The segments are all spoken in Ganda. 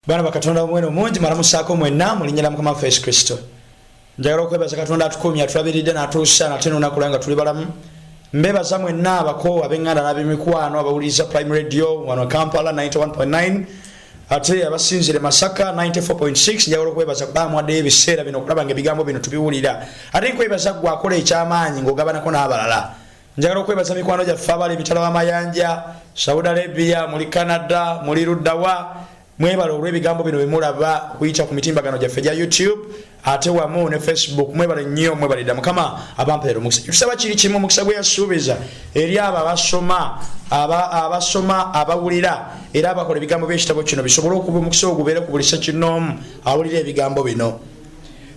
Bana bakatonda mweno mungi maramusako mwenna mulinyira mukama wa Yesu Kristo. Njagala okwebaza Katonda atukumya atulabiride n'atuusa nate n'onakulanga tuli balamu. Mbebaza mwenna abako abenganda n'abemikwano abawuliza Prime Radio wano Kampala 91.9 ate abasinzire Masaka 94.6. Njagala okwebaza bamwadde ebiseera bino okulaba ng'ebigambo bino tubiwulira. Ate nkwebaza gwe akola ekyamaanyi ng'ogabanako n'abalala. Njagala okwebaza mikwano gyaffe abali emitala w'amayanja, Saudi Arabia, muri Canada, muri Ruddawa. Mwebale olw'ebigambo bino bemulaba kuyita ku mitimbagano gyaffe gya YouTube ate wamu ne Facebook. Mwebale nnyo, mwebalidda Mukama abampeera omukisa. Tusaba kiri kimu omukisa gwe yasuubiza eri abo abasoma abawulira era abakola ebigambo by'ekitabo kino bisobole okuba omukisa ogubeere ku buli ssekinnoomu awulira ebigambo bino.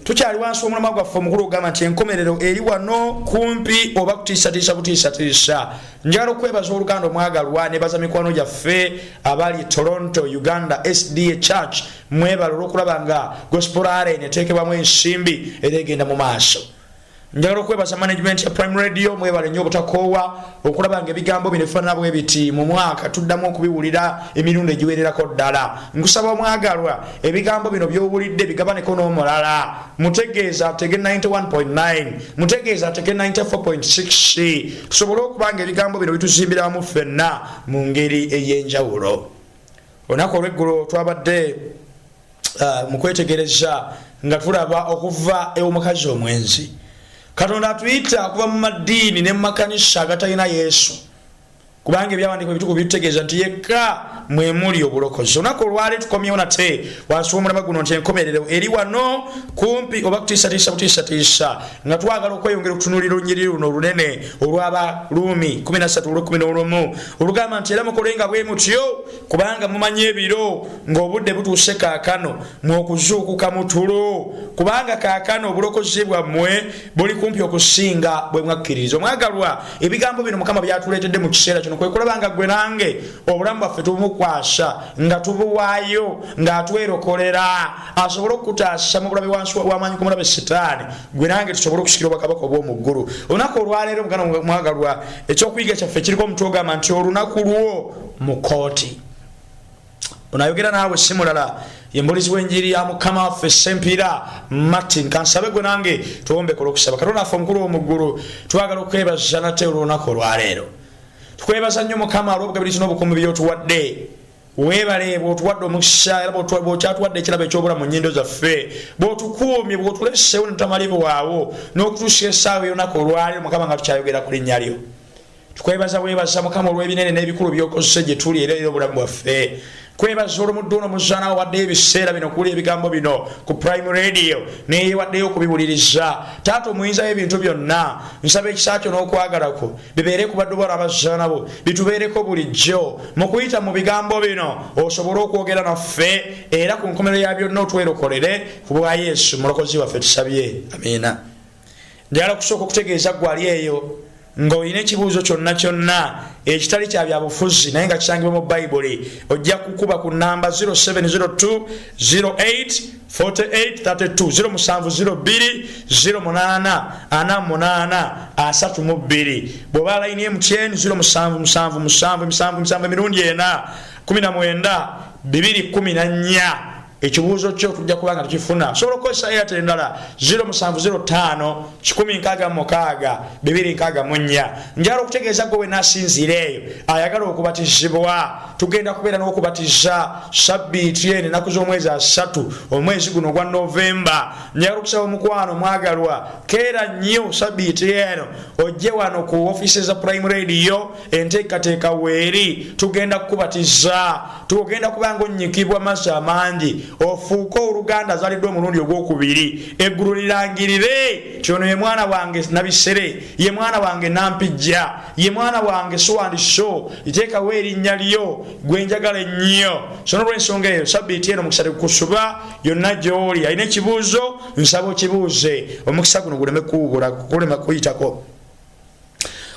Tukyali wansi w'omulamwa gwaffe omukulu ogamba nti enkomerero eri wano kumpi oba kutiisatiisa. Njagala okwebaza oluganda omwagalwa nebaza mikwano gyaffe abali Toronto, Uganda, SDA Church. Mwebale olw'okulaba nga Gospel Arena eteekebwamu ensimbi era egenda mu maaso. Njagala okwebaza management ya Prime Radio. Mwebale nnyo obutakoowa okulaba nga ebigambo bino bifaanana bwe biti mu mwaka tuddamu okubiwulira emirundi egiwererako ddala. Nkusaba omwagalwa ebigambo bino by'owulidde bigabaneko n'omulala. Mutegeeza atege 91.9, mutegeeza atege 94.6. Tusobole okuba nga ebigambo bino bituzimbira wamu ffenna mu ngeri ey'enjawulo. Olunaku olw'eggulo twabadde mu kwetegereza nga tulaba okuva ew'omukazi omwenzi. Katonda atuyita okuva mu maddiini ne mu makanisa agatalina Yesu. Kubanga ebyawandiikibwa ebitukuvu bitutegeeza nti yekka mwe muli obulokozi. Olunaku olwaleero tukomyewo nate wansi w'omulamwa guno nti enkomerero eri wano kumpi oba kutiisatiisa nga twagala okweyongera okutunuulira olunyiriri luno olunene olw'Abaruumi 13:11 olugamba nti era mukolenga bwe mutyo kubanga mumanyi ebiro ng'obudde butuuse kaakano mw'okuzuukuka mu tulo kubanga kaakano obulokozi bwammwe buli kumpi okusinga bwe mwakkiririza. Omwagalwa ebigambo bino Mukama byatuleetedde mu kiseera kino kwe kulaba gwe nange obulamu bwaffe tubumukwasa nga tubuwaayo nga atwerokolera asobole okutaasa mu bulabe wansi w'amaanyi g'omulabe Setaani gwe nange tusobole okusikira obwakabaka obw'omu ggulu. Olunaku olwaleero mugana mwagalwa ekyokuyiga kyaffe kiriko omutwe ogamba nti olunaku lwo mu kooti. Onayogera naawe si mulala yembulizi w'enjiri ya Mukama waffe Sempira Martin. Kansabe gwe nange tuwombekola okusaba. Katonda waffe omukulu w'omu twagala okwebaza nate olunaku olwaleero. Tukwebaza nnyo Mukama olw'obugabirizi n'obukuumi by'otuwadde. Weebale bw'otuwadde omukisa era bw'okyatuwadde ekirabo eky'obulamu mu nnyindo zaffe. Bw'otukuumye bw'otuleseewo ne tutamaliibwawo n'okutuusa essaawa y'olunaku olwaleero Mukama nga tukyayogera ku linnya lyo. Tukwebaza Mukama olw'ebinene n'ebikulu by'okozesa gye tuli era obulamu bwaffe. Kwebaza olw'omuddu ono muzaana waddeyo ebiseera bino okuwulira ebigambo bino ku Prime Radio neyewaddeyo okubiwuliriza. Taata omuyinza w'ebintu byonna nsaba ekisa kyo n'okwagalako bibeere ku baddu bano abazaana bo bitubeereko bulijjo mu kuyita mu bigambo bino osobole okwogera naffe era ku nkomerero ya byonna otwerokolere ku bwa Yesu mulokozi waffe tusabye amiina. Njagala kusooka okutegeeza gwe ali eyo ng'olina ekibuuzo kyonna ekitali kya byabufuzi naye nga kisangibwa mu Bayibuli ojja kukuba ku namba 0702 08 4832 0702 bw'oba layini MTN 0777 emirundi 4 19 214. Ekibuuzo kyo tujja kubanga tukifuna. Sobola okukozesa Airtel endala 0705 166 264. Njagala okutegeeza gwe n'asinzireeyo ayagala okubatizibwa tugenda kubeera n'okubatiza sabbiiti eno ennaku z'omwezi 3 omwezi guno ogwa Novemba. Njagala okusaba omukwano mwagalwa keera nnyo sabbiiti eno ojje wano ku ofiisi za Prime Radio enteekateeka weeri tugenda kukubatiza. Tugenda kubanga onnyikibwa amazzi amangi ofuuko oluganda azaliddwa omulundi ogwokubiri eggulu lirangirire kyono ye mwana wange nabisere ye mwana wange nampijja ye mwana wange sowandiso iteekawo erinnya lyo gwe njagala ennyo. So n'olw'ensonga eyo sabbiiti eno omukisa kusuba yonna gy'oli alina ekibuuzo nsaba okibuuze omukisa guno guleme kuwubula kulema kuyitako.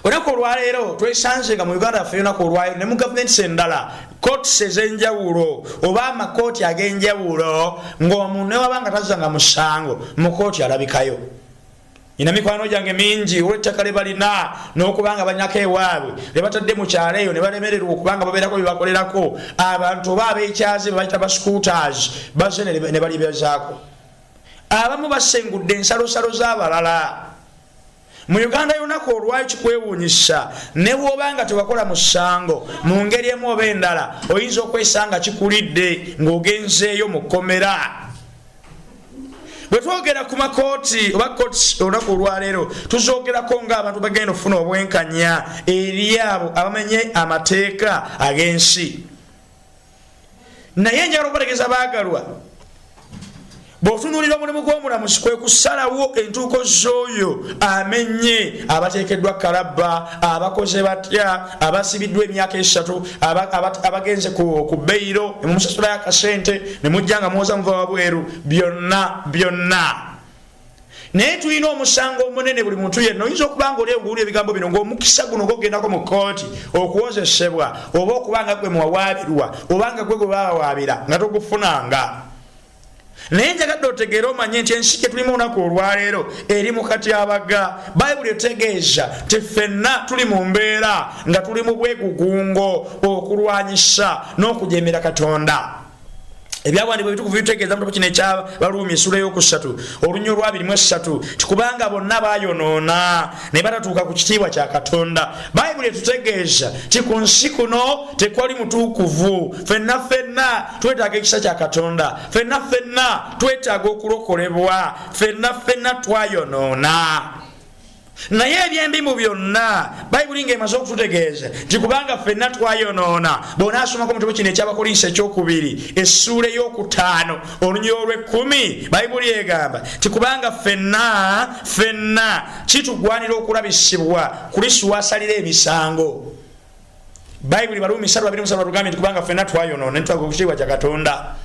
Olunaku olwaleero twesanze nga mu Uganda yaffe olunaku olwaleero ne mu gavumenti endala kooti ez'enjawulo oba amakooti ag'enjawulo ng'omuntu ne wabanga tazanga musango mu kooti alabikayo. ina mikwano gyange mingi olw'ettaka lye balina n'okubanga banyako ewaabwe lye batadde mu kyalo eyo ne balemererwa okubanga babeerako bye bakolerako abantu oba ab'ekyazi be bayita bascooters baze ne balibyazaako. Abamu basengudde ensalosalo z'abalala. Mu Uganda yonako olwayo kikwewuunyisa ne bw'obanga tewakola mu ssango mu ngeri emu oba endala oyinza okwesanga kikulidde ng'ogenzeeyo mu kkomera. Bwe twogera ku makooti oba kooti olunaku olwaleero tuzoogerako ng'abantu bagenda okufuna obwenkanya eri abo abamenye amateeka ag'ensi. Naye njagala okubategeeza baagalwa, bw'otunuulira omulimu gw'omulamuzi kwe kusalawo entuuko z'oyo amenye abateekeddwa kalabba, abakoze batya, abasibiddwa emyaka 3, abagenze ku beyiro ne mumusasulayo akasente ne mujja nga muwoza muva wabweru, byonna. Naye tulina omusango omunene buli muntu yenna. Oyinza okuba nga olewuulira ebigambo bino ng'omukisa guno ng'ogendako mu kkooti okuwozesebwa oba okubanga gwe muwawaabirwa obanga gwe bawawaabira nga togufunanga. Naye njagadde otegeera omanye nti ensi gye tulimu olunaku olwaleero eri mu katyabaga. Bayibuli etegeeza nti ffenna tuli mu mbeera nga tuli mu bwegugungo okulwanyisa n'okujemera Katonda. Ebyawandiikibwa ebitukuvu bitegeeza mu kino ekyabaluumi essula ey'okusatu olunnyo olwa 23 tikubanga bonna baayonoona ne batatuuka ku kitiibwa kya Katonda. Bayibuli etutegeeza ti ku nsi kuno tekwali mutuukuvu. Ffenna twetaaga ekisa kya Katonda. Ffenna twetaaga okulokolebwa. Ffenna twayonoona. Naye ebyembi mu byonna Bayibuli ng'emaze okututegeeza nti kubanga ffenna twayonoona. Bw'onaasomako mu kitabo kino eky'Abakolinso ekyokubiri essula ey'okutaano olunnyo olw'10 Bayibuli egamba nti kubanga ffenna kitugwanira okulabisibwa Kristo w'asalira emisango. Bayibuli Baluumi 3:27 tugambye nti kubanga ffenna twayonoona ne tutaaga ekitiibwa kya Katonda.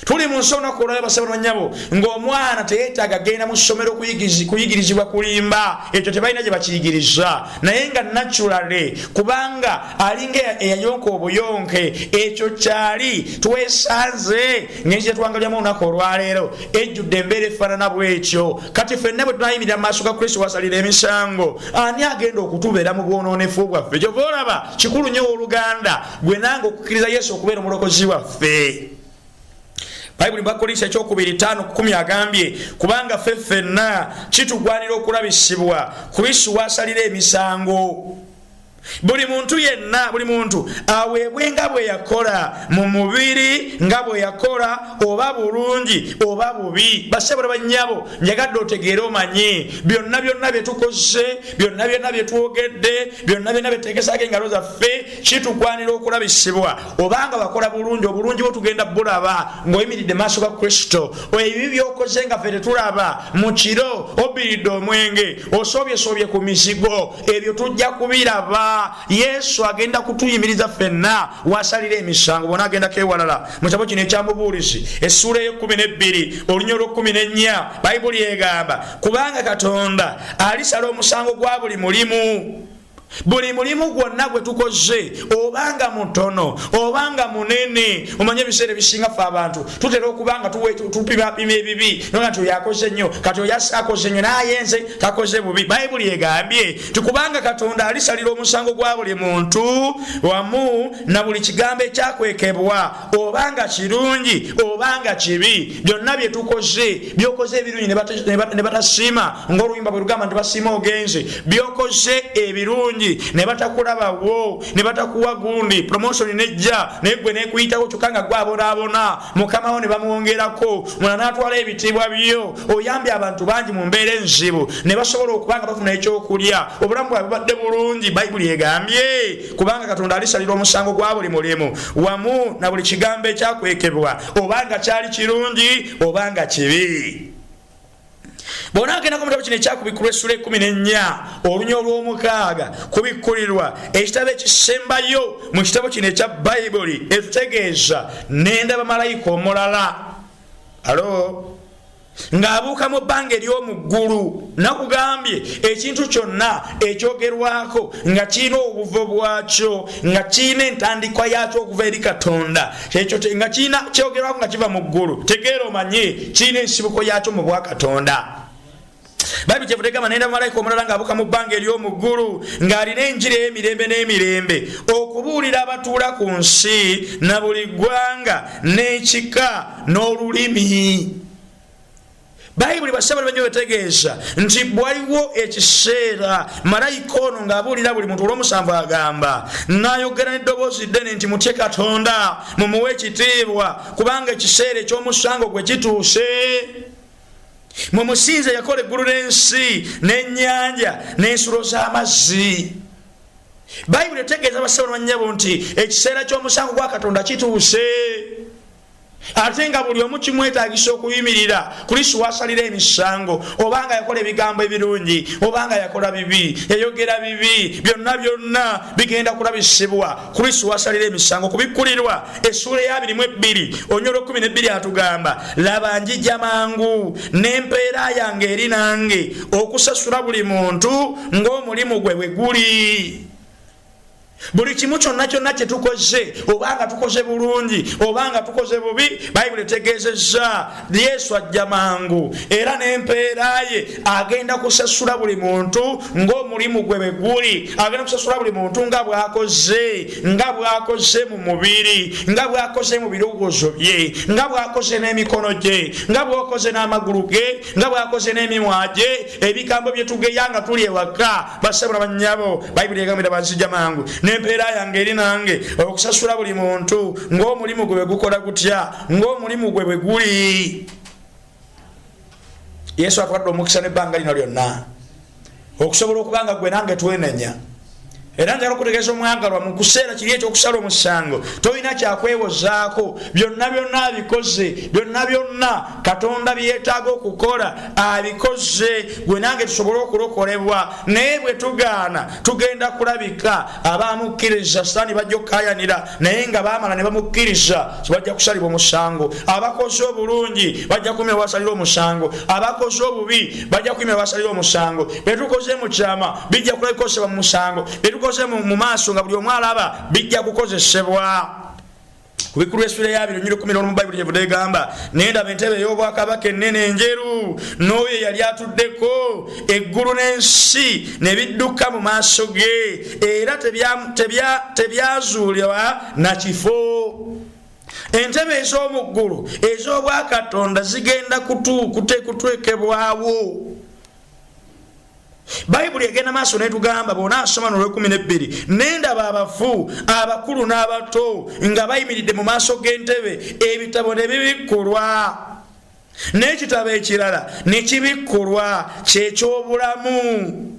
Tuli mu nsonga kulaba basaba banyabo ng'omwana teyeetaaga genda mu ssomero kuyigirizibwa kulimba. Ekyo tebalina gye bakiyigiriza naye nga naturally kubanga alinga eyayonka obuyonke ekyo kyali twesanze ng'ensi gyetwangalyamu olunaku olwaleero ejjudde embeera efaanana bw'ekyo. Kati ffenna bwe tunayimirira mu maaso ga Kristo wasalira emisango ani agenda okutubeera mu bwonoonefu bwaffe? Kyova olaba kikulu nnyo Oluganda gwe nange okukkiriza Yesu okubeera omulokozi waffe. Bayibuli Bakolinso ekyokubiri 5:10 agambye kubanga ffenna kitugwanira okulabisibwa Kristo w'asalira emisango. Buli muntu aweebwe nga bwe yakola mu mubiri nga bwe yakola oba bulungi oba bubi. Basebole bannyabo njagadde otegeere omanye byonna bye tukoze byonna bye twogedde byonna bye tutegesaako engalo zaffe kitugwanira okulabisibwa obanga bakola bulungi obulungi bwo tugenda bulaba ng'oyimiridde maaso ga Kristo. Ebibi by'okoze nga ffe tetulaba mu kiro obiridde omwenge osobyesobye ku mizigo ebyo tujja kubiraba. Yesu agenda kutuyimiriza ffenna wasalira emisango bona agenda kewalala. Mu kitabo kino ekyamubuulizi essula ey'e12 olunnyo olw'14 Bayibuli egamba kubanga Katonda alisala omusango gwa buli mulimu gwonna gwe tukoze obanga mutono obanga munene. Omanye ebiseera ebisinga ffe abantu tutera okubanga tupima ebibi noga nti yakoze nnyo kati oyasakoze nnyo nayenze takoze bubi. Bayibuli egambye tikubanga Katonda alisalira omusango gwa buli muntu wamu na buli kigambo ekyakwekebwa obanga kirungi obanga kibi. Byonna bye tukoze byokoze ebirungi ne batasiima ng'oluyimba bwe lugamba nti basiima ogenze byokoze ebirungi ne batakulabawo ne batakuwa gundi promotion nejja naye gwe nekuyitako kyokka nga gwabonaabona mukama wo ne bamwongerako mwana n'atwala ebitiibwa byo. Oyambye abantu bangi mu mbeera enzibu ne basobola okubanga bafuna ekyokulya obulamu bwabwe badde bulungi. Bayibuli egambye kubanga Katonda alisalira omusango gwa buli mulimu wamu na buli kigambo ekyakwekebwa obanga kyali kirungi obanga kibi. Bona agenda ku mutabo kino ekyakubikkulwa essula 14 olunnyo olw'omukaaga kubikkulirwa ekitabo ekisembayo mu kitabo kino ekya Bayibuli etutegeeza nendaba malayika omulala ng'abuuka mu bbanga ery'omu ggulu. Nakugambye ekintu kyonna ekyogerwako nga kirina obuvo bwakyo nga kirina entandikwa yakyo okuva eri Katonda ekyo nga kirina kyogerwako nga kiva mu ggulu tegeera omanye kirina ensibuko yakyo mu bwa Katonda. Bayibuli kyevutegama nenda malayika omulala ng'abuka mu bbanga ery'omu ggulu ng'alina enjiri ey'emirembe n'emirembe okubuulira abatuula ku nsi na buli ggwanga n'ekika n'olulimi. Bayibuli basaba banyo betegeeza nti bwaliwo ekiseera malayika ono ng'abuulira buli muntu olw'omusanvu agamba n'ayogera n'eddoboozi ddene nti mutye Katonda mumuwe ekitiibwa kubanga ekiseera eky'omusango gwe kituuse. Mumusinze yakola eggulu n'ensi n'ennyanja n'ensulo z'amazzi. Bayibuli etegeeza basaba banyabo nti ekiseera ky'omusango gwa Katonda kituuse. Ate nga buli omu kimwetaagisa okuyimirira Kristo wasalira emisango obanga yakola ebigambo ebirungi obanga yakola bibi yayogera bibi byonna bigenda kulabisibwa Kristo wasalira emisango. Kubikkulirwa essula ya 22 onyola 12 atugamba laba njija mangu n'empeera yange eri nange okusasula buli muntu ng'omulimu gwe bwe guli. Buli kimu kyonna kyonna kye tukoze obanga tukoze bulungi obanga tukoze bubi Bayibuli etegeezezza Yesu ajja mangu era n'empeera ye agenda kusasula buli muntu ng'omulimu gwe bwe guli. Agenda kusasula buli muntu nga bw'akoze mu mubiri nga bw'akoze mu birowoozo bye nga bw'akoze n'emikono gye nga bw'akoze n'amagulu ge nga bw'akoze n'emimwa gye ebigambo bye tugeya nga tuli ewaka. Basabula bannyabo Bayibuli egambira banzija mangu n'empeera yange eri nange okusasula buli muntu ng'omulimu gwe gukola gutya ng'omulimu gwe bwe guli. Yesu atwadde omukisa n'ebbanga lino lyonna okusobola okubanga gwe nange twenenya. Era njagala okutegeeza omwagalwa mu kuseera kiri ekyokusala omusango tolina kyakwewozaako. Byonna abikoze byonna Katonda byeetaaga okukola abikoze gwe nange tusobole okulokolebwa. Naye bwe tugaana tugenda kulabika abaamukkiriza Sitaani bajja okukayanira naye nga baamala ne bamukkiriza bajja kusalibwa omusango. Abakoze obulungi bajja kuyimirira basalira omusango. Abakoze obubi bajja kuyimirira basalira omusango. Bye tukoze mu kyama bijja kulabikosebwa mu musango. Mu maaso nga buli omu alaba bijja kukozesebwa. Kubikulu essula ya 2:11 mu Bayibuli gyevude egamba nendaba entebe ey'obwakabaka ennene enjeru n'oyo yali atuddeko eggulu n'ensi ne bidduka mu maaso ge era tebyazuulibwa na kifo. Entebe ez'omu ggulu ez'obwakatonda zigenda kuteekebwawo. Bayibuli egenda maaso netugamba bw'onaasoma n'olw12 nendaba abafu abakulu n'abato nga bayimiridde mu maaso g'entebe ebitabo ne bibikkulwa n'ekitabo ekirala ne kibikkulwa kyekyobulamu.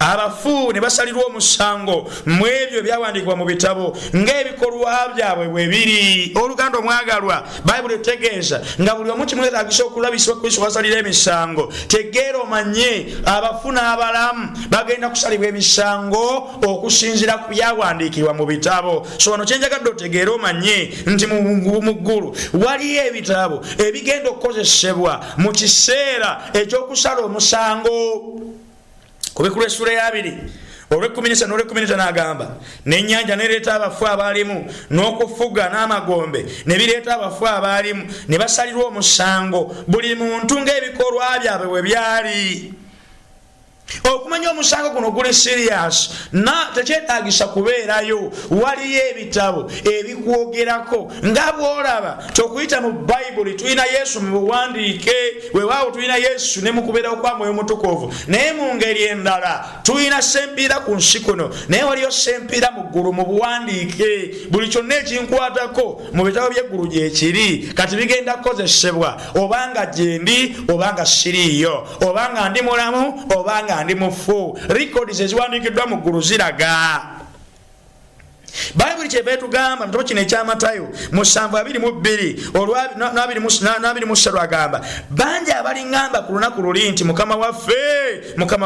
Abafu ne basalirwa omusango mu ebyo byawandiikibwa mu bitabo ng'ebikolwa byabwe bwe biri. Oluganda omwagalwa Bayibuli etegeeza nga buli omu kimwetaagisa okulabisibwa Kristo wasalira emisango. Tegeera omanye abafu n'abalamu bagenda kusalibwa emisango okusinziira ku byawandiikibwa mu bitabo. So wano kyenjagadde otegeera omanye nti mu ggulu waliyo ebitabo ebigenda okukozesebwa mu kiseera eky'okusala omusango. Kubikulu essula ya 2 olw'14 n'olw'15 agamba n'ennyanja nereeta abafu abaalimu n'okufuga n'amagombe ne bireeta abafu abaalimu ne basalirwa omusango buli muntu ng'ebikolwa byabwe bwe byali. Okumanya omusango guno guli serious tekyetaagisa kubeerayo. Waliyo ebitabo ebikwogerako nga bw'olaba tokuyita mu Bayibuli tulina Yesu mu buwandiike weewaawo tulina Yesu ne mu kubeerawo kwa Mwoyo Mutukuvu naye mu ngeri endala tulina sempiira ku nsi kuno naye waliyo sempiira mu ggulu mu buwandiike. Buli kyonna ekinkwatako mu bitabo by'eggulu gyekiri kati bigenda kukozesebwa obanga gyendi obanga siriiyo obanga ndi mulamu obanga ndi mufu. Records eziwandiikiddwa mu ggulu ziraga. Bayibuli kyeva etugamba mu kitabo kino ekya Matayo 7:22 agamba bangi abaliŋŋamba ku lunaku luli nti Mukama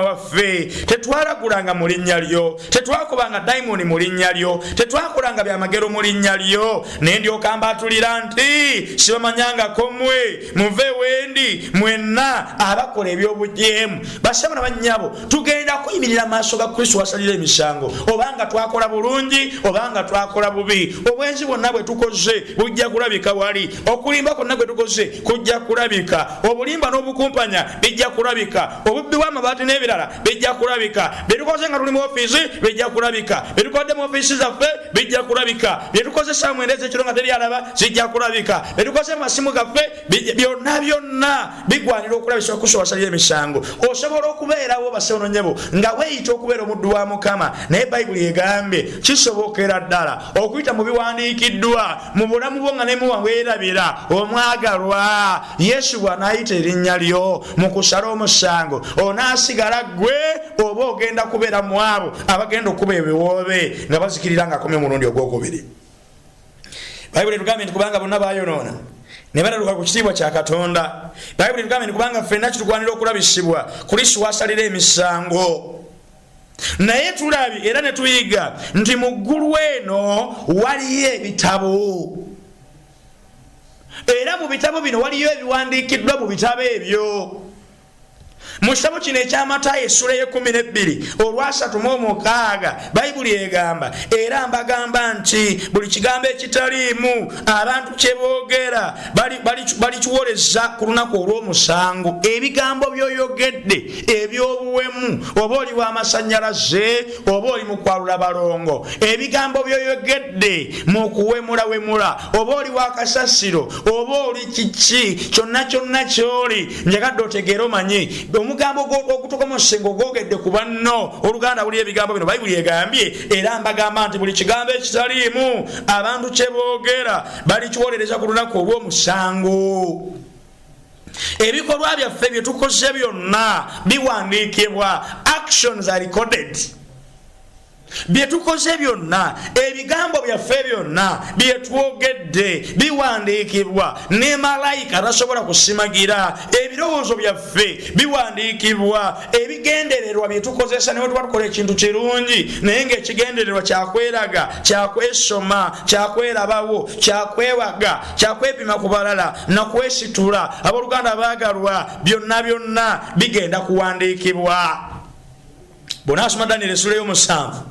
waffe tetwalagulanga mu linnya lyo tetwakubanga dayimoni mu linnya lyo tetwakolanga byamagero mu linnya lyo naye ndyoka mbaatulira nti sibamanyangako mmwe muve wendi mwenna abakola eby'obujeemu. Basabana bannyabo tugenda kuyimirira maaso ga Kristo wasalira emisango obanga twakola bulungi obanga twakola bubi obwenzi bwonna bwe tukoze bujja kulabika wali okulimba kwonna gwe tukoze kujja kulabika obulimba n'obukumpanya bijja kulabika obubbi bw'amabaati n'ebirala bijja kulabika bye tukoze nga tuli mu ofiisi bijja kulabika bye tukodde mu ofiisi zaffe bijja kulabika bye tukoze saa mwenda ez'ekiro nga teri alaba zijja kulabika bye tukoze mu masimu gaffe byonna bigwanira okulabisa okusowasalira emisango osobola okubeerawo basononyebo nga weeyita okubeera omuddu wa Mukama naye Bayibuli egambye kisobokera ddala okuyita mu biwandiikiddwa mu bulamu bwo nga ne muweerabira omwagalwa Yesu bw'anaayita erinnya lyo mu kusala omusango onaasigala gwe oba ogenda kubeera mu abo abagenda okuba ebiwoobe nga bazikirira nga akomye omulundi ogwokubiri. Bayibuli etugambye nti kubanga bonna baayonoona ne balaluka ku kitiibwa kya Katonda. Bayibuli etugambye nti kubanga ffenna kitugwanira okulabisibwa Kristo wasalira emisango. Naye tulabye era ne tuyiga nti mu ggulu eno waliyo ebitabo era mu bitabo bino waliyo ebiwandiikiddwa mu bitabo ebyo. Mu kitabo kino eky'Amatayo essula y'e12 olwa 36 Bayibuli egamba era mbagamba nti buli kigambo ekitaliimu abantu kye boogera balikiwoleza ku lunaku olw'omusango. Ebigambo by'oyogedde eby'obuwemu oba oli w'amasannyalaze oba oli mu kwalula balongo ebigambo by'oyogedde mu kuwemulawemula oba oli w'akasasiro oba oli kiki kyonna ky'oli njagadde otegeere omanye omugambo ogutuka mu ssengo gwogedde ku banno Oluganda buli ebigambo bino Bayibuli egambye era mbagamba nti buli kigambo ekitaliimu abantu kye boogera balikiwolereza ku lunaku olw'omusango. Ebikolwa byaffe bye tukoze byonna biwandiikibwa. Actions are recorded. Bye tukoze byonna ebigambo byaffe byonna bye twogedde biwandiikibwa ne malayika tasobola kusimagira. Ebirowoozo byaffe biwandiikibwa. Ebigendererwa bye tukozesa ne bwe tukola ekintu kirungi naye ng'ekigendererwa kyakweraga kyakwesoma kyakwerabawo kyakwewaga kyakwepima ku balala nakwesitula abooluganda baagalwa byonna bigenda kuwandiikibwa. Bw'onaasoma Daniel essula y'omusanvu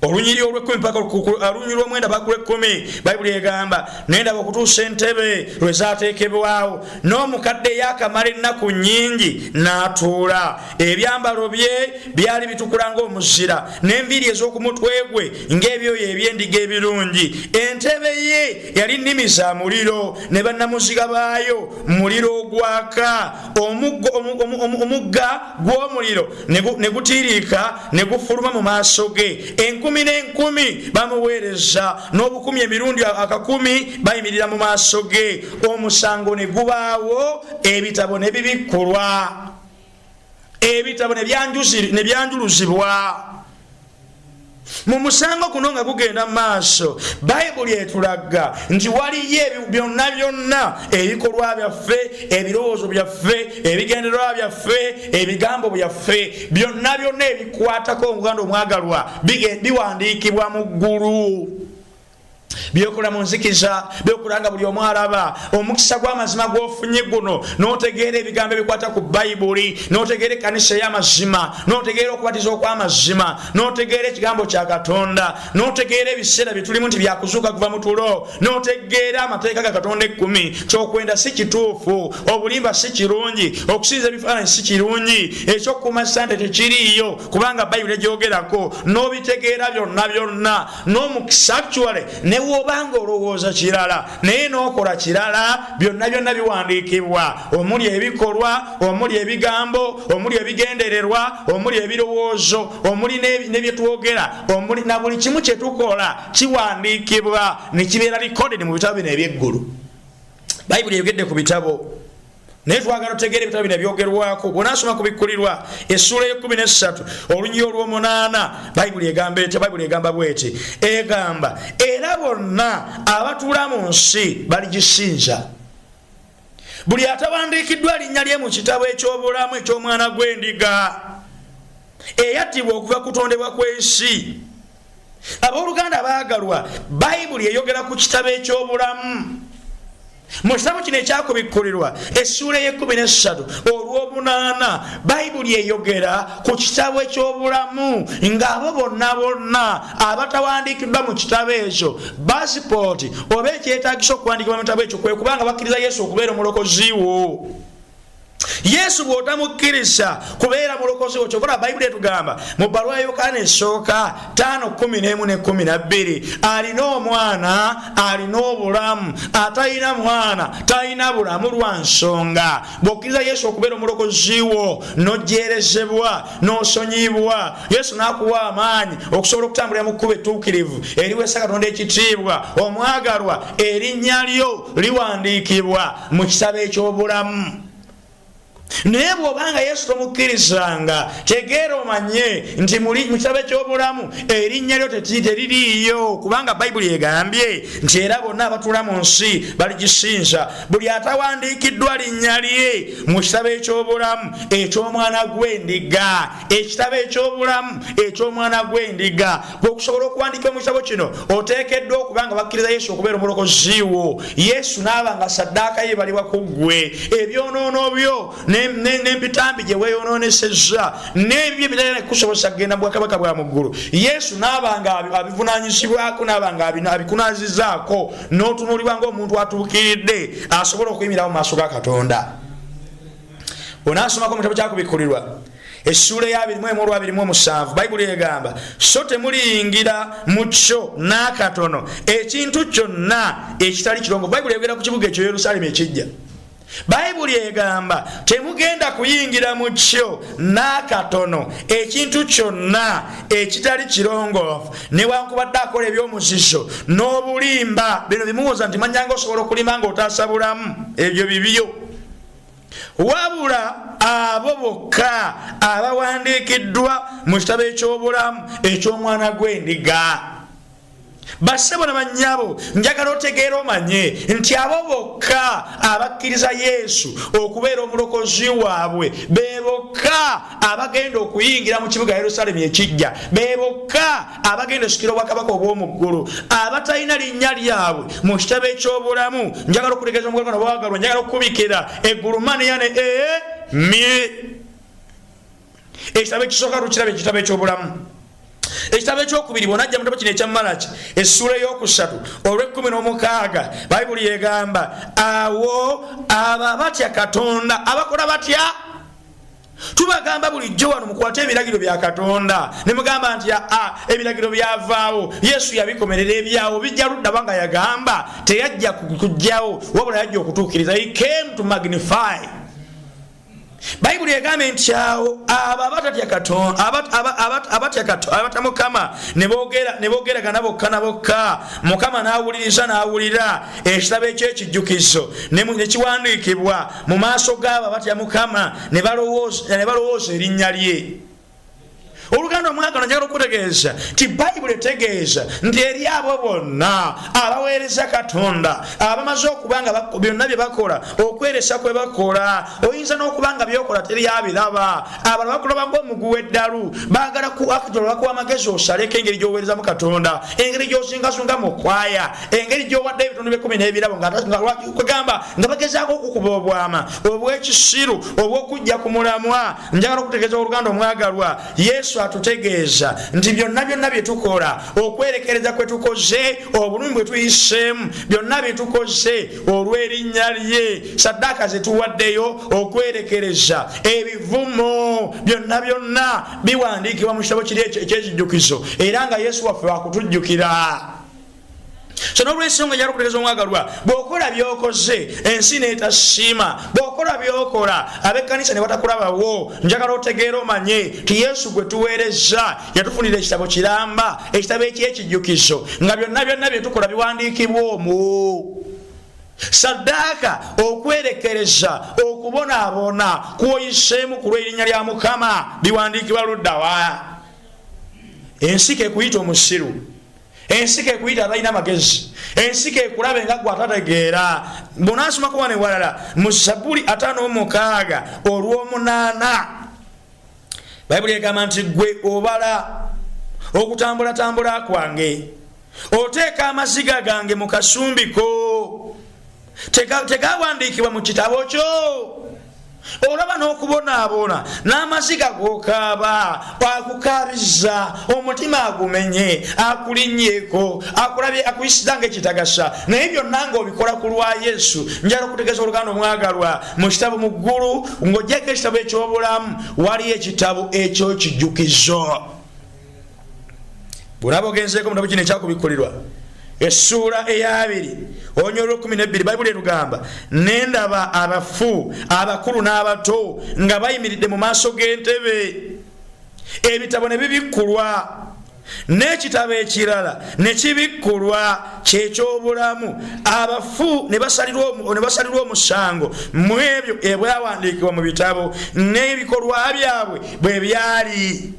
olunyiri olw'ekkumi paka olunyiri lw'omwenda paka lw'ekkumi Bayibuli egamba nendaba okutuusa entebe lwe zaateekebwawo n'omukadde yakamala ennaku nnyingi n'atuula. Ebyambalo bye byali bitukula ng'omuzira n'enviiri ez'oku mutwe gwe ng'ebyoya eby'endiga ebirungi. Entebe ye yali nnimi za muliro ne bannamuziga baayo muliro ogwaka. Omugga gw'omuliro ne gutiiriika ne gufuluma mu maaso ge. Enkumi n'enkumi bamuweereza n'obukumi emirundi 10 bayimirira mu maaso ge. Omusango ne gubaawo ebitabo ne bibikkulwa ebitabo ne byanjuluzibwa. Mu musango kuno nga gugenda maaso Bayibuli etulaga nti waliyo byonna ebikolwa byaffe ebirowoozo byaffe ebigendererwa byaffe ebigambo byaffe byonna ebikwatako omuganda omwagalwa biwandiikibwa mu ggulu. Byokola mu nzikiza byokulanga buli omu alaba omukisa gw'amazima gw'ofunye guno n'otegeera ebigambo ebikwata ku Bayibuli n'otegeera ekkanisa ey'amazima n'otegeera okubatiza okw'amazima n'otegeera ekigambo kya Katonda n'otegeera ebiseera bye tulimu nti byakuzuuka kuva mu tulo n'otegeera amateeka ga Katonda 10 kyokwenda si kituufu obulimba si kirungi okusinza ebifaananyi si kirungi ekyokukuuma ssente tekiriiyo kubanga Bayibuli egyogerako n'obitegeera byonna n'omukisa actually ne wobanga olowooza kirala naye n'okola kirala byonna biwandiikibwa omuli ebikolwa omuli ebigambo omuli ebigendererwa omuli ebirowoozo omuli ne bye twogera omuli na buli kimu kye tukola kiwandiikibwa ne kibeera recorded mu bitabo bino eby'eggulu. Bayibuli eyogedde ku bitabo naye twagala otegeera ebitabo bino ebyogerwako. Bw'onaasoma ku bikkulirwa essula y'e13 olunyiri olw'omunaana Bayibuli egamba etya? Bayibuli egamba bw'eti egamba era bonna abatuula mu nsi baligisinza buli atawandiikiddwa linnya lye mu kitabo eky'obulamu eky'omwana gw'endiga eyattibwa okuva kutondebwa kw'ensi. Abooluganda baagalwa Bayibuli eyogera ku kitabo eky'obulamu mu kitabo kino ekyakubikkulirwa essula y'e13 olw'omunaana bayibuli eyogera ku kitabo eky'obulamu ng'abo bonna abatawandiikiddwa mu kitabo ekyo passport oba ekyetaagisa okuwandiikibwa mu kitabo ekyo kwe kubanga bakkiriza Yesu okubeera omulokozi wo. Yesu bw'otamukkiriza kubeera mulokozi wo, kyokkola bayibuli etugamba mu bbaluwa ya Yokaana esooka 5:11-12 alina omwana alina obulamu, atalina mwana talina bulamu lwa nsonga. bw'okkiriza Yesu okubeera omulokozi wo n'ojeerezebwa n'osonyibwa, Yesu n'akuwa amaanyi okusobola okutambulira mu kkubo ettuukirivu eriweesa Katonda ekitiibwa, omwagalwa erinnya lyo liwandiikibwa mu kitabo eky'obulamu. Naye bw'obanga Yesu tomukkirizanga, tegeera omanye nti mu kitabo eky'obulamu erinnya lyo teririiyo, kubanga bayibuli egambye nti era bonna abatuula mu nsi baligisinza buli atawandiikiddwa linnya lye mu kitabo eky'obulamu eky'omwana gw'endiga. Ekitabo eky'obulamu eky'omwana gw'endiga. Bw'okusobola okuwandiika mu kitabo kino oteekeddwa okubanga bakkiriza Yesu okubeera omulokozi wo. Yesu n'abanga saddaaka ye balibwa ku ggwe, ebyonoono byo n'empitambi gye weeyonoonesezza n'ebyo ebirala kusobosa kugenda mu bwakabaka bwa mu ggulu. Yesu n'abanga abivunaanyizibwako, n'abanga abikunaazizzaako, n'otunuulibwa ng'omuntu atuukiridde asobola okuyimirawo mu maaso ga Katonda. Onaasomako mu kitabo kyakubikkulirwa essula ya 21-27 bayibuli egamba so temuliyingira mu kyo n'akatono ekintu kyonna ekitali kirongo. Bayibuli egenda ku kibuga ekyo Yerusaalemi ekijja. Bayibuli egamba temugenda kuyingira mu kyo n'akatono ekintu kyonna ekitali kirongoofu, newankubadde akola eby'omuzizo n'obulimba. Bino bimubuuza nti manyanga osobola okulima ng'otaasa bulamu, ebyo bibyo. Wabula abo bokka abawandiikiddwa mu kitabo eky'obulamu eky'omwana gw'endiga. Bassebo na bannyabo, njagala otegeera omanye nti abo bokka abakkiriza Yesu okubeera omulokozi waabwe be bokka abagenda okuyingira mu kibuga Yerusaalemi ekijja, be bokka abagenda osikira obwakabaka obw'omu ggulu, abatalina linnya lyabwe mu kitabo eky'obulamu. Njagala okutegeeza omugalwa bwagalwa, njagala okukubikira eggulumaniya ne ekitabo ekisooka tukirabe ekitabo eky'obulamu. Ekitabo ekyokubiri bw'onajja mu kitabo kino ekya Malaki essula ey'okusatu olw'16 bayibuli egamba awo abo abatya Katonda abakola batya. Tubagamba bulijjo wano mukwate ebiragiro bya Katonda ne mugamba nti ebiragiro byavaawo, Yesu yabikomerera ebyawo bijja ludda banga yagamba teyajja kujjawo wabula yajja okutuukiriza. He came to magnify. Bayibuli egamba nti awo abo abatatya Katonda abatya Mukama ne boogeragana bokka na bokka, Mukama n'awuliriza n'awulira. Ekitabo eky'ekijjukizo ne kiwandiikibwa mu maaso g'abo abatya Mukama ne balowooza erinnya lye. Oluganda omwagano njagala okutegeeza nti bayibuli etegeeza nti eri abo bonna abaweereza Katonda abamaze okubanga byonna bye bakola okweresa kwe bakola, oyinza n'okubanga byokola teri abiraba, abalala bakulaba ng'omugu w'eddalu baagala bakuwa amagezi osaleko engeri gy'oweerezamu Katonda, engeri gy'osingasunga mu kwaya, engeri gy'owadde ebitundu bye 10 n'ebirabo kwegamba nga bagezaako okukuba obwama obw'ekisiru obw'okujja ku mulamwa. Njagala okutegeeza oluganda omwagalwa, Yesu atutegeeza nti byonna bye tukola, okwerekereza kwe tukoze, obulumi bwe tuyiseemu, byonna bye tukoze olw'erinnya lye, saddaaka ze tuwaddeyo okwerekereza, ebivumo byonna biwandiikibwa mu kitabo kiri eky'ekijjukizo, era nga Yesu waffe wakutujjukira. So n'olw'ensonga njagala okutegeeza omwagalwa, bw'okola by'okoze ensi n'etasiima, bw'okola by'okola ab'ekkanisa ne batakulabawo, njagala otegeera omanye ti Yesu gwe tuweereza yatufunira ekitabo kiramba, ekitabo eky'ekijjukizo, nga byonna bye tukola biwandiikibwa omwo. Saddaaka okwerekereza okubonaabona kwoyiseemu ku lw'erinnya lya Mukama biwandiikibwa luddawa. Ensi ke kuyita omusiru, ensi ke kuyita atalina magezi, ensi ke kulabe nga gwe atategeera. Bw'onaasomako wano ewalala mu Zabbuli 56 olw'8 bayibuli egamba nti gwe obala okutambulatambula kwange, oteeka amaziga gange mu kasumbiko. tegawandiikibwa mu kitabo kyo. Olaba n'okubonaabona n'amaziga g'okaaba akukaabiza omutima agumenye akulinnyeeko akulabye akuyisiza ng'ekitagasa naye byonna ng'obikola ku lwa Yesu. Njala okutegeeza oluganda omwagalwa mu kitabo mu ggulu ng'oggyeko ekitabo eky'obulamu waliyo ekitabo eky'ekijjukizo. Bw'onaaba ogenzeeko mu kitabo kino ekyakubikkulirwa Essuula eyabiri onyolo 12 Bayibuli erugamba nendaba abafu abakulu n'abato nga bayimiridde mu maaso g'entebe ebitabo ne bibikkulwa n'ekitabo ekirala ne kibikkulwa kyekyobulamu abafu ne basalirwa omusango mu ebyo ebyawandiikibwa mu bitabo n'ebikolwa byabwe bwe byali.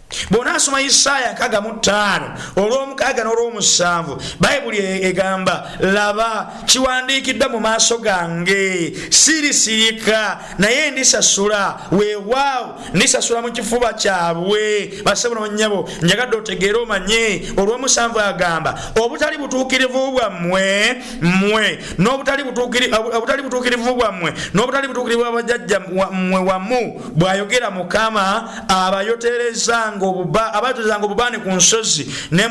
Bw'onaasoma Isaaya 55 olw'omukaaga n'olw'omusanvu Bayibuli egamba laba kiwandiikiddwa mu maaso gange sirisirika naye ndisasula weewaawo ndisasula mu kifuba kyabwe. Basebo n'onnyabo njagadde otegeere omanye olw'omusanvu agamba obutali butuukirivu bwammwe n'obutali butuukirivu bwammwe n'obutali butuukirivu bw'abajjajja mmwe wamu bw'ayogera Mukama abayoterezanga abatuzanga obubaane ku nsozi ne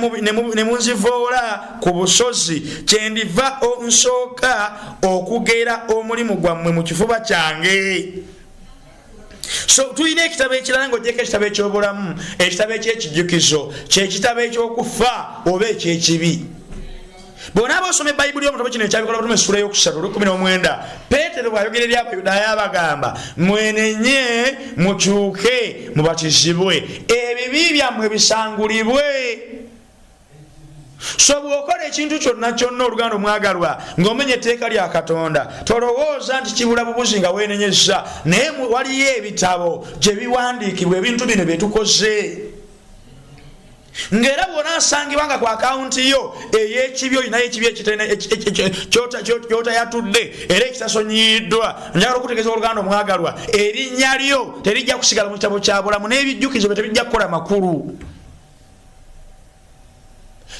munzivoola ku busozi kyendiva nsooka okugera omulimu gwammwe mu kifuba kyange. So tulina ekitabo ekirala ng'ogyeko ekitabo eky'obulamu ekitabo eky'ekijjukizo kyekitabo ekyokufa oba ekyekibi. Bw'onaaba osoma Bayibuli y'omutabo kino ekyabikola Abatumi Essuula ey'okusatu 19 Peetero bw'ayogera eri Abayudaaya abagamba mwenenye mukyuke mubatizibwe ebibi byammwe bisangulibwe. So bw'okola ekintu kyonna oluganda omwagalwa ng'omenya etteeka lya Katonda tolowooza nti kibula bubuzi nga weenenyezza naye waliyo ebitabo gye biwandiikibwa ebintu bino bye tukoze. Ngera bw'onaasangibwa nga ku akawunti yo ey'ekibi olinayo ekibi kyota yatudde era ekitasonyiyiddwa njagala okutegeeza oluganda omwagalwa erinnya lyo terijja kusigala mu kitabo kya bulamu n'ebijjukizo bye tebijja kukola makulu.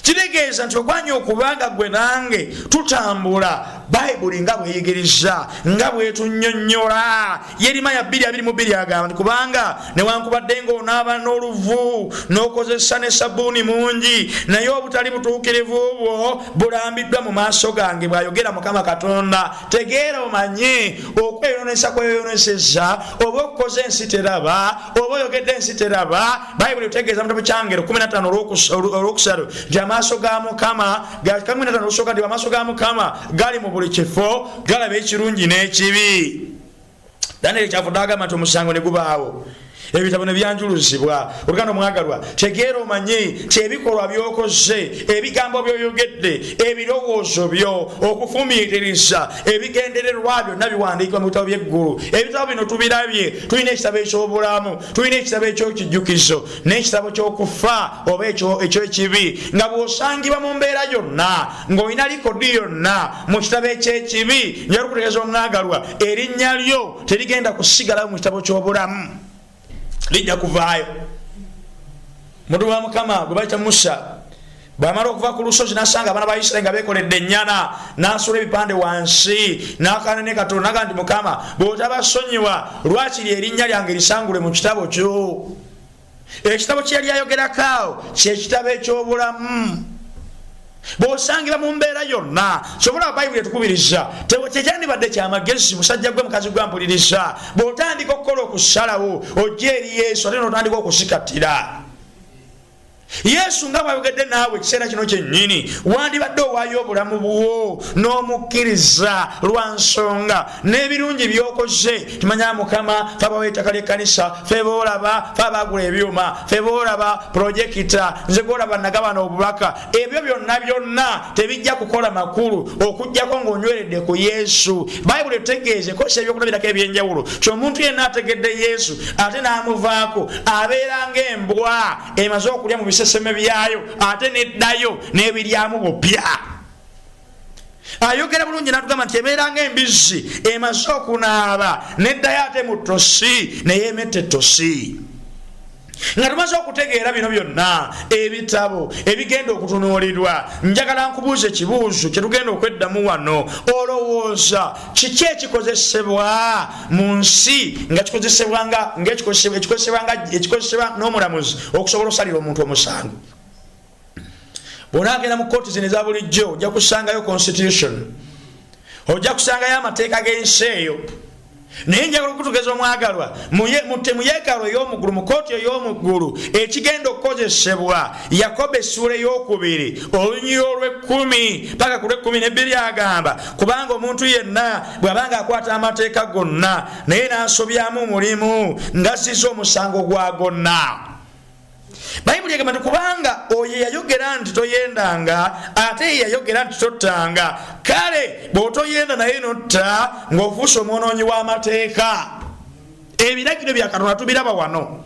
Kitegeeza nti ogwanya okubanga gwe nange tutambula Bayibuli nga bweyigiriza nga bwetunnyonnyola. Yeremiya 2:22 agamba nti kubanga newankubadde ng'onaaba n'oluvu n'okozesa ne sabbuuni mungi naye obutali butuukirivu bwo bulambiddwa mu maaso gange bw'ayogera Mukama Katonda. Tegeera omanye okweyonoonesa kweyononesezza oba okukoza ensi teraba oba oyogedde ensi teraba. Bayibuli otegeeza mu kitabo kyangero 15:3 nti amaaso ga Mukama amaaso ga Mukama gali mu buli kifo galaba ekirungi n'ekibi. Daniel kyavudde agamba nti omusango ne gubaawo ebitabo ne byanjuluzibwa. Oluganda omwagalwa tegeera omanye nti ebikolwa by'okoze ebigambo by'oyogedde ebirowoozo byo okufumiitiriza ebigendererwa byonna biwandiikibwa mu bitabo by'eggulu. Ebitabo bino tubirabye. Tulina ekitabo eky'obulamu tulina ekitabo eky'ekijjukizo n'ekitabo ky'okufa oba eky'ekibi nga bw'osangibwa mu mbeera yonna ng'olina likodi yonna mu kitabo eky'ekibi njala okutegeeza omwagalwa erinnya lyo terigenda kusigalayo mu kitabo ky'obulamu lijja kuvaayo. Mudu wa Mukama gwe bayita Musa bw'amala okuva ku lusozi n'asanga abaana ba Isirayiri nga beekoledde ennyana n'asula ebipande wansi n'akaana ne Katonda n'agamba nti Mukama bw'otabasonyiwa lwakiri erinnya lyange lisangule mu kitabo kyo. Ekitabo kye yali ayogerako ky'ekitabo eky'obulamu. Bw'osangibwa mu mbeera yonna sobola Bayibuli etukubiriza tekyandibadde kyamagezi musajja gwe mukazi gwe mpuliriza bw'otandika okukola okusalawo ojja eri Yesu ate n'otandika okusikatira. Yesu nga bwayogedde naawe ekiseera kino kyennyini wandibadde owaayo obulamu bwo n'omukkiriza lwa nsonga n'ebirungi by'okoze. Tumanya Mukama fe abawa ettaka ly'ekkanisa fe boolaba fe abaagula ebyuma fe boolaba pulojekita nze goolaba nagabana obubaka ebyo byonna tebijja kukola makulu okuggyako ng'onyweredde ku Yesu. Bayibuli etutegeeze kosa ebyokulabirako ebyenjawulo ky'omuntu yenna ategedde Yesu ate n'amuvaako abeera ng'embwa emaze okulya mu biseseme byayo ate neddayo n'ebiryamu bupya. Ayogera bulungi n'atugamba nti ebeera ng'embizzi emaze okunaaba neddayo ate mu ttosi neyeemette ettosi. nga tumaze okutegeera bino byonna ebitabo ebigenda okutunuulirwa, njagala nkubuuze ekibuuzo kye tugenda okweddamu wano. Olowooza kiki ekikozesebwa mu nsi nga ekikozesebwa n'omulamuzi okusobola osalira omuntu omusango? Bw'onaagenda mu kooti zino eza bulijjo ojja kusangayo constitution, ojja kusangayo amateeka g'ensi eyo. Naye njagala okutugeeza omwagalwa mu yeekalo ey'omuggulu, mu kooti ey'omuggulu, ekigenda okukozesebwa Yakobo essuula ey'okubiri olunyiriri olw'10 paka ku lw'12 agamba, kubanga omuntu yenna bw'abanga akwata amateeka gonna naye n'asobyamu omulimu ng'azzizza omusango gwa gonna. Bayibuli egamba nti kubanga oyo yayogera nti toyendanga ate ye yayogera nti tottanga, kale bw'otoyenda naye notta ng'ofuuse omwonoonyi w'amateeka. Ebiragiro bya Katonda tubiraba wano.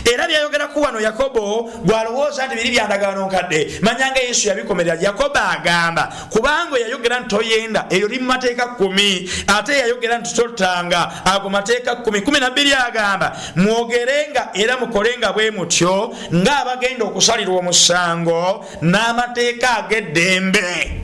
Era byayogeraku wano Yakobo gw'alowooza nti biri byandagaano nkadde, manyanga Yesu yabikomerera. Yakobo agamba kubanga yayogera nti toyenda, eyo li mu mateeka 10, ate yayogera nti tottanga, ago mateeka 10. 12 agamba mwogerenga era mukolenga bwe mutyo ng'abagenda okusalirwa omusango n'amateeka ag'eddembe.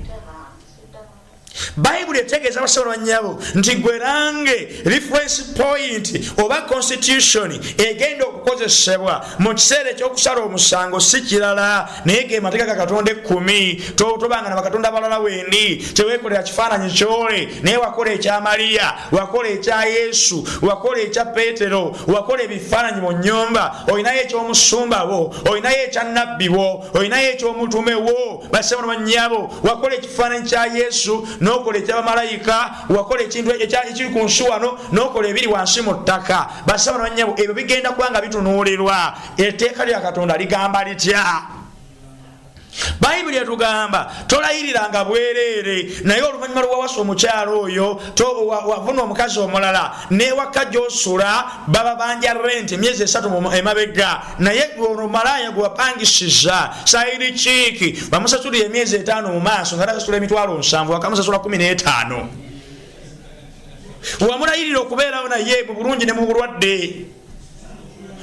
Bayibuli etegeeza abasobola bannyabo nti gwerange reference point oba constitution egenda okukozesebwa mu kiseera ekyokusala omusango si kirala naye ge mateeka ga Katonda 10. Tobanga na bakatonda abalala wendi, teweekolera kifaananyi kyole, naye wakola ekya Mariya, wakola ekya Yesu, wakola ekya Peetero, wakola ebifaananyi mu nnyumba, olinayo eky'omusumba wo, olinayo ekya nnabbi wo, olinayo eky'omutume wo. Basobola bannyabo wakola ekifaananyi kya Yesu, n'okola eky'abamalayika, wakola ekintu ekiri ku nsi wano, n'okola ebiri wansi mu ttaka. Basaba banyabo ebyo bigenda kubanga bitunuulirwa. Etteeka lya Katonda ligamba litya? Bayibuli etugamba tolayiriranga bwereere, naye oluvannyuma lw'owasa omukyalo oyo wavuna omukazi omulala n'ewaka gy'osula baba banja rent emyezi 3 emabega, naye ono malaya gwe wapangisiza sayiri kiiki bamusasulira emyezi 5 mu maaso nga tasasula emitwalo 7 wakamusasula 15. Wamulayirira okubeerawo naye mu bulungi ne mu bulwadde.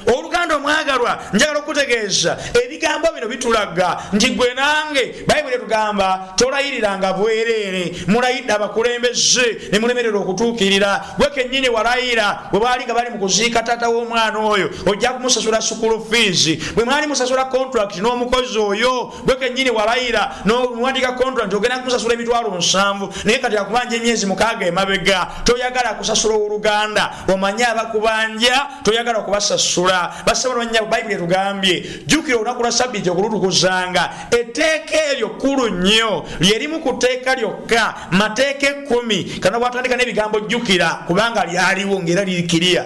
Oluganda omwagalwa njagala okutegeeza ebigambo bino bitulaga nti gwe nange Bayibuli etugamba tolayiriranga bwereere, mulayidde abakulembeze ne mulemerera okutuukirira. Gwe kennyini walayira bwe baali nga bali mu kuziika taata w'omwana oyo ojja kumusasula school fees, bwe mwali musasula contract n'omukozi oyo gwe kennyini walayira n'omuwandiika contract ogenda kumusasula emitwalo 7 naye kati akubanja emyezi 6 emabega. Toyagala kusasula oluganda, omanye abakubanja toyagala kubasasula. Basaba banyabo Bayibuli etugambye jjukira olunaku lwa Ssabbiiti okulutukuzanga. Etteeka eryo kkulu nnyo, lyerimu ku tteeka lyokka, mateeka 10. Kana bw'atandika n'ebigambo jjukira kubanga lyaliwo ng'era lirikiriya.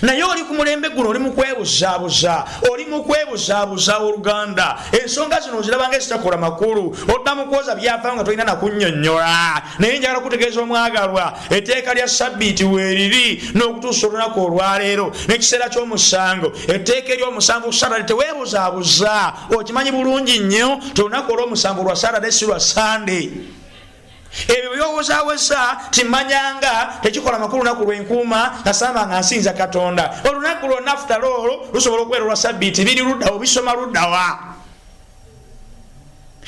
Naye oli ku mulembe guno oli mu kwebuzaabuza oluganda. Ensonga zino ozirabanga ezitakola makulu, odda mu kwoza byafaayo nga tolina nakunnyonnyola. Naye njagala kutegeeza omwagalwa etteeka lya Ssabbiiti weeriri n'okutuusa olunaku olwaleero n'ekiseera ky'omusango. Etteeka ery'omusango Saturday teweebuzaabuza, okimanyi bulungi nnyo tolunaku olw'omusango lwa Saturday si lwa Sunday. Ebyo byowozaawoza timanyanga tekikola makulu lunaku lwenkuuma kasamba nga nsinza Katonda. Olunaku lwonna after all lusobola okubeera olwa Ssabbiiti, biri luddawo bisoma luddawa.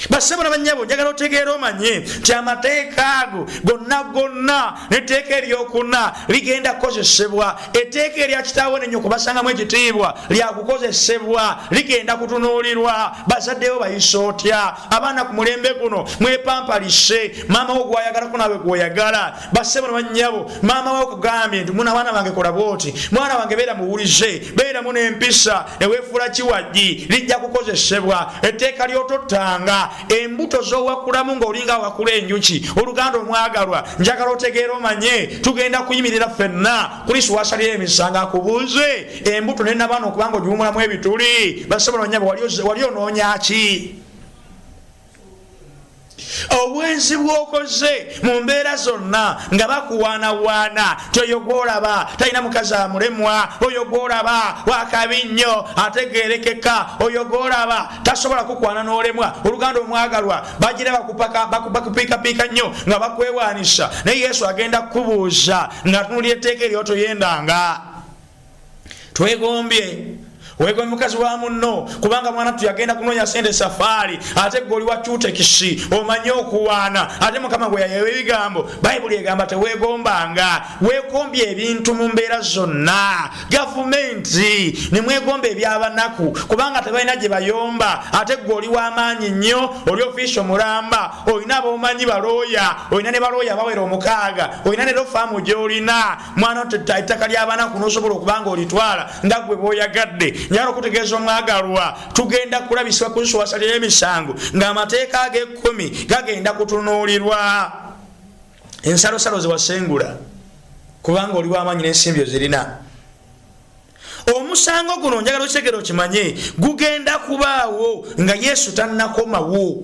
Basabona banyabo njagala otegeera omanye nti amateeka ago gonna n'etteeka eryokuna ligenda kukozesebwa. Etteeka erya kitaawo n'ennyoko basangamu ekitiibwa lya kukozesebwa, ligenda kutunuulirwa. Bazaddeyo bayise otya? Abaana ku mulembe guno mwepampalise, maama wo gw'ayagalako nawe gw'oyagala. Basabona banyabo maama wo kugambye nti muna abaana bange kola bwoti, mwana wange beera muwulize, beera mu n'empisa, neweefuula kiwajji, lijja kukozesebwa. Etteeka ly'otottanga embuto z'owakulamu ng'olinga wakula enjuki. Oluganda omwagalwa njagala otegeera omanye tugenda kuyimirira ffenna Kristo wasalira emisango akubuuze embuto nennabaana okubanga ogiwumulamu ebituli. Basobola onyabo wali onoonya ki? Obwenzi bw'okoze mu mbeera zonna nga bakuwaanawaana, toyo gw'olaba talina mukazi amulemwa, oyo gw'olaba wakabi nnyo ategeerekeka, oyo gw'olaba tasobola kukwana n'olemwa. Oluganda omwagalwa bagira bakupiikapiika nnyo nga bakwewaanisa, naye Yesu agenda kukubuuza nga tunulira etteeka eryo toyendanga. twegombye mukazi wa munno kubanga mwana tuyagenda kunonya sente safari ate goli wa chutekisi omanye okuwaana ate mukama gwe yayewa ebigambo bayibuli egamba tewegombanga wegombye ebintu mu mbeera zonna gavumenti nimwegomba ebyabanaku kubanga tebalina gye bayomba ate goli w'amaanyi nnyo oli ofiisi omulamba olina ab'omanyi balooya olina ne balooya bawera 6 olina ne lofaamu gy'olina mwana ettaka ly'abanaku n'osobola okubanga olitwala nga gwe bw'oyagadde njagala okutegeeza omwagalwa tugenda kulabisibwa ku nsuwa salira emisango ng'amateeka ag'e10 gagenda kutunuulirwa ensalosalo zewasengula kubanga oli w'amaanyi n'ensimbi ozirina. Omusango guno njagala okitegeera okimanye gugenda kubaawo nga Yesu tannakomawo.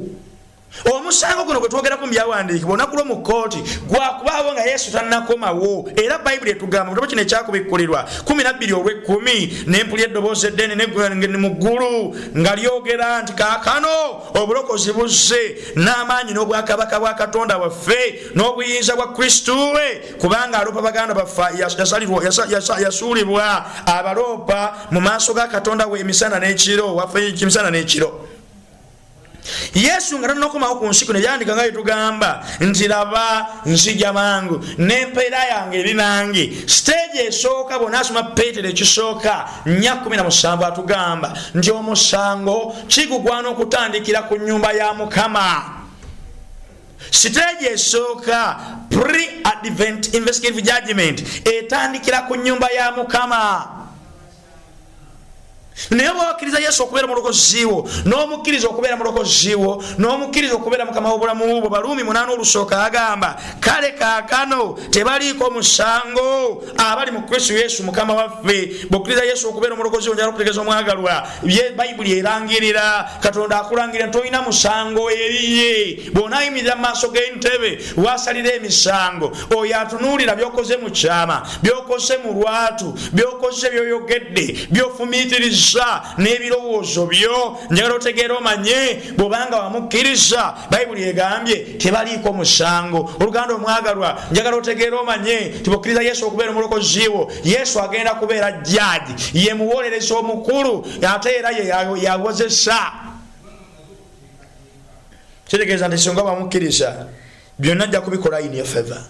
Omusango guno gwe twogera ku byawandiikibwa olunaku lw'omu kkooti gwakubaawo nga Yesu tannakomawo era Bayibuli etugamba mu kitabo kino ekyakubikkulirwa 12:10 n'empulya eddoboozi eddene mu ggulu nga lyogera nti kaakano obulokozi buzze n'amaanyi n'obwakabaka bwa Katonda waffe n'obuyinza bwa Kristo we kubanga aloopa baganda baffe yasuulibwa abaloopa mu maaso ga Katonda we emisana n'ekiro waffe emisana n'ekiro. Yesu nga tannakomawo ku nsi kuno yandika nga yetugamba nti laba nzija mangu n'empeera yange eri nange. Stage esooka bonna asoma Peetero ekisooka 4:17 atugamba nti omusango kigugwana okutandikira ku nnyumba ya Mukama. Stage esooka pre-advent investigative judgment etandikira ku nnyumba ya Mukama. Naye bw'okkiriza Yesu okubeera mulokozi wo n'omukkiriza okubeera mulokozi wo n'omukkiriza okubeera mukama w'obulamu bwo Baluumi 8:1 agamba kale kaakano tebaliiko musango abali mu Kristo Yesu mukama waffe. Bw'okkiriza Yesu okubeera omulokozi wo njagala okutegeeza omwagalwa Bayibuli erangirira Katonda akulangirira nti olina musango eriye. Bw'onaayimirira mu maaso g'entebe waasalira emisango oyo atunuulira by'okoze mu kyama by'okoze mu lwatu by'okoze by'oyogedde by'ofumiitiriza n'ebirowoozo byo. Njagala otegeera omanye bw'obanga wamukkiriza Bayibuli egambye tebaliiko musango. Oluganda omwagalwa njagala otegeera omanye tibokkiriza Yesu okubeera omulokozi wo Yesu agenda kubeera jjaaji ye muwolereza omukulu ate era yawozesa. Kitegeeza nti singa wamukkiriza byonna ajja kubikola in your favor.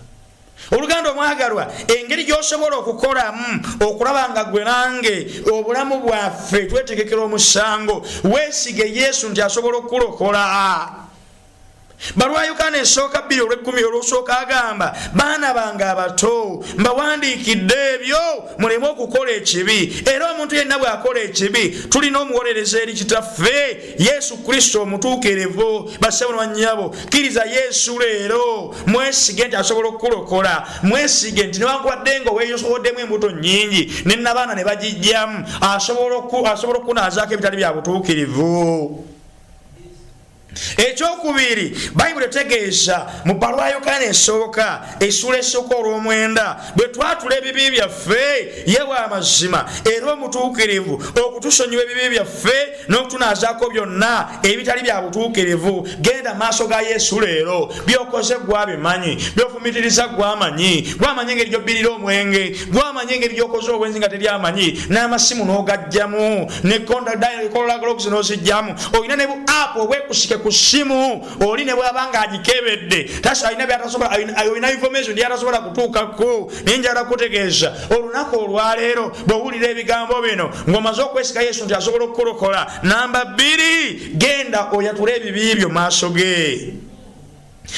Oluganda omwagalwa engeri gy'osobola okukolamu okulaba nga gwe nange obulamu bwaffe twetegekera omusango weesige Yesu nti asobola okukulokola. Balwayukana esooka 2:10 olw'osooka agamba baana bange abato mbawandiikidde ebyo muleme okukola ekibi era omuntu yenna bw'akola ekibi tulina omuwolereza eri kitaffe Yesu Kristo omutuukirivu. Bassebo bannyabo kkiriza Yesu leero mwesige nti asobola okukulokola. Mwesige nti newankubadde nga weeyosoboddemu embuto nnyingi ne nabaana ne bagijjamu asobola okukunaazaako ebitali bya butuukirivu. Ekyokubiri Bayibuli etegeeza mu Balwayukana esooka essula esooka olw'omwenda bwe twatula ebibi byaffe ye w'amazima era omutuukirivu okutusonyiwa ebibi byaffe n'okutunaazaako byonna ebitali bya butuukirivu. Genda maaso ga Yesu leero by'okoze gwabimanyi by'ofumitiriza gwamanyi engeri gy'obbirira omwenge gwamanyi engeri gy'okoze obwenzi nga teri amanyi n'amasimu n'ogajjamu ne Kola Gloves n'ozijjamu olina ne bu app obwekusike ku simu oli ne bw'abanga agikebedde tasa alina byatasobola alina information yatasobola kutuukako. Naye njagala kutegeeza olunaku olwaleero bw'owulira ebigambo bino ng'omaze okwesiga Yesu nti asobola okukulokola. Namba 2 genda oyatule ebibi byo maaso ge.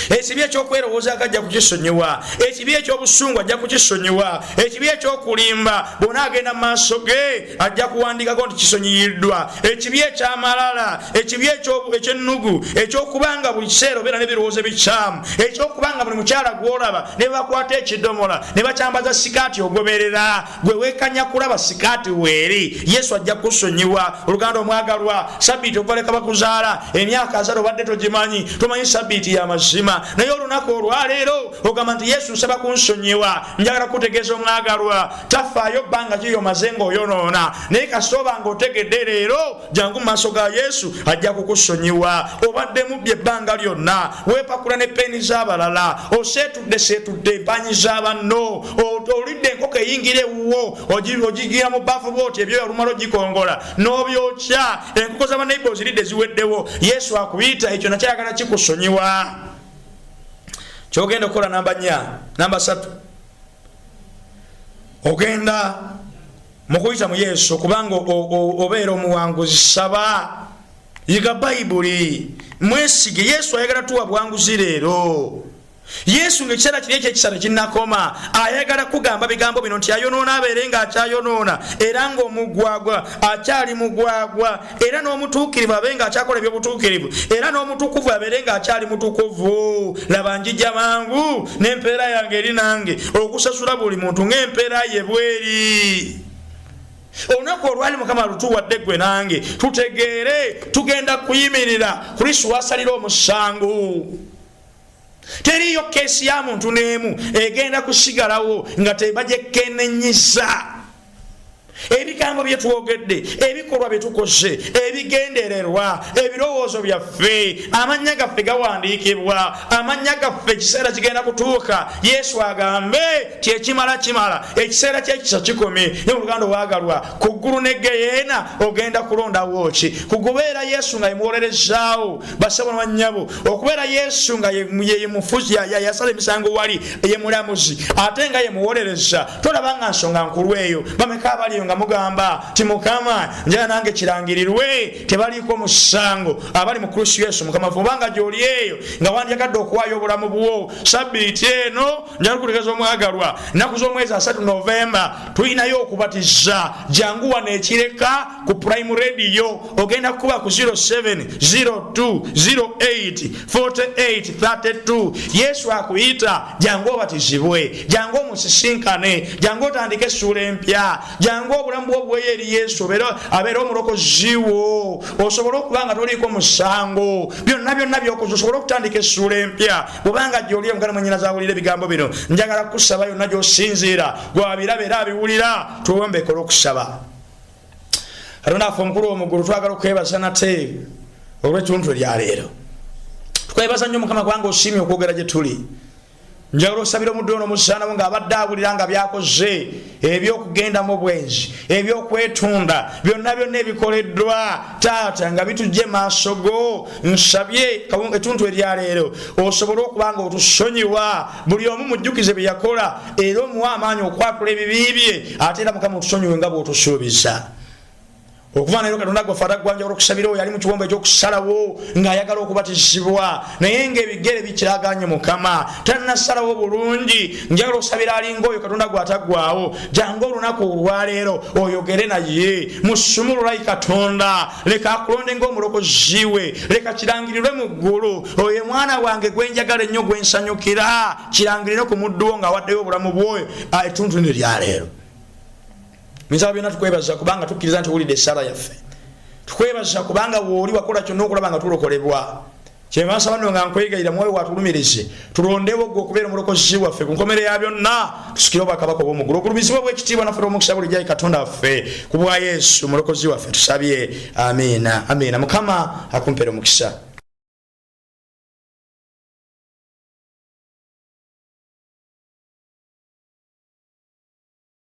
Ekibi eky'okwerowooza ajja kukisonyiwa, ekibi eky'obusungu ajja kukisonyiwa, ekibi eky'okulimba bw'ona agenda mu maaso ge ajja kuwandiikako nti kisonyiyiddwa, ekibi eky'amalala, ekibi eky'ennugu, eky'okubanga buli kiseera obeera n'ebirowoozo ebikyamu, eky'okubanga buli mukyala gw'olaba ne bakwata ekidomola ne bakyambaza sikaati ogoberera gwe weekanya kulaba sikaati weeri. Yesu ajja kusonyiwa. Oluganda omwagalwa Sabbiiti obaleka bakuzaala emyaka asatu obadde togimanyi tomanyi Sabbiiti y'amazima mutima naye olunaku olwaleero ogamba nti Yesu nsaba kunsonyiwa njagala kutegeeza omwagalwa tafaayo bbanga kyo omaze ng'oyonoona naye kasooba ng'otegedde leero jangu mu maaso ga Yesu ajja kukusonyiwa. Obadde mubbye ebbanga lyonna weepakula ne peeni z'abalala oseetudde empanyi z'abanno olidde enkoko eyingira ewuwo ogigira mu baafu bw'oti ebyoya olumala ogikongola n'obyokya enkoko z'abanaiba oziridde ziweddewo. Yesu akuyita ekyo nakyayagala kikusonyiwa. Kyogenda okukola namba 4 namba 3 ogenda mu kuyita mu Yesu kubanga obeera omuwanguzi. Saba yiga Bayibuli mwesige. Yesu ayagala tuwa buwanguzi leero. Yesu ng'ekiseera kiri ekyekisatu kinnakoma ayagala kugamba bigambo bino nti ayonoona abeere ng'akyayonoona era ng'omugwagwa akyali mugwagwa era n'omutuukirivu abeere ng'akyakola eby'obutuukirivu era n'omutukuvu abeere ng'akyali mutukuvu. Laba njija mangu n'empeera yange eri nange okusasula buli muntu ng'empeera ye bweri. Olunaku olwali Mukama lutuwadde gwe nange tutegeere tugenda kuyimirira Kristo wasalira omusango. Teriyo keesi ya muntu n'emu egenda kusigalawo nga tebagyekenenyiza. Ebigambo bye twogedde, ebikolwa bye tukoze, ebigendererwa, ebirowoozo byaffe, amannya gaffe gawandiikibwa, amannya gaffe ekiseera kigenda kutuuka. Yesu agambe ti ekimala kimala, ekiseera ky'ekisa kikomye. Ne mu luganda waagalwa ku ggulu ne Geyeena ogenda kulondawo ki? Kukubeera Yesu nga yemuwolerezaawo basabo na bannyabo, okubeera Yesu nga ye mufuzi yasala emisango wali ye mulamuzi ate nga ye muwolereza. Tolaba nga nsonga nkulu eyo. Bameka abaliyo nga mugamba ti Mukama njala nange kirangirirwe tebaliiko musango abali mu Kristo Yesu Mukama fubanga gyoli eyo nga wandyagadde okuwaayo obulamu bwo. Sabbiiti eno njala kutegeeza omwagalwa nnaku z'omwezi 3 Novemba tulinayo okubatiza. Jangu wano ekireka ku Prime Radio ogenda kuba ku 0702084832. Yesu akuyita jangu obatizibwe, jangu omusisinkane, jangu otandike essuula empya, jangu obulamu bwo bweye eri Yesu abeera omulokozi wo osobole okuba nga toliiko musango. Byonna byokoze osobole okutandika essuula empya. Bwobanga gy'oli omugana mwennyinaze awulira ebigambo bino njagala kusaba yonna gy'osinziira gwabiraba era abiwulira tuwombeke olw'okusaba. Katonda waffe omukulu omugulu twagala okwebaza nate olw'etuntu eryaleero. Tukwebaza nnyo Mukama kubanga osiimye okwogera gye tuli. Njagala osabira omuddu ono musaanawo ng'abadde awulira nga byakoze eby'okugendamu obwenzi ebyokwetunda byonna ebikoleddwa taata nga bitujje maaso go. Nsabye etuntu eryaleero osobole okuba nga otusonyiwa buli omu mujjukize bye yakola era omuwa amaanyi okwatula ebibi bye ate era Mukama otusonyiwe nga bw'otusuubiza. Okuva leero Katonda gwe fata gwanja okusabira oyo ali mu kiwombo ekyokusalawo ng'ayagala okubatizibwa naye ng'ebigere bikiraganye Mukama tannasalawo bulungi. Njagala okusabira alinga oyo Katonda gwe ataggwawo jangu olunaku olwaleero oyogere naye musumululayi Katonda leka akulonde ng'omulokozi we, leka kirangirirwe mu ggulu. Oyo mwana wange gwe njagala ennyo gwe nsanyukira kirangirire ku muddu wo ng'awaddeyo obulamu bwoyo etuntu ne lyaleero. Minsaba byonna tukwebaza kubanga tukkiriza nti wulidde essaala yaffe. Tukwebaza kubanga wooli wakola kyonna okulaba nga tulokolebwa. Kyemansaba nno nga nkwegayira mwoyo watulumirize tulondewo gwe okubeera omulokozi waffe ku nkomere ya byonna tusikire obwakabaka obw'omuggulu okulumizibwa bw'ekitiibwa naffe omukisa buli gyali Katonda waffe ku bwa Yesu omulokozi waffe tusabye amiina. Mukama akumpeera omukisa.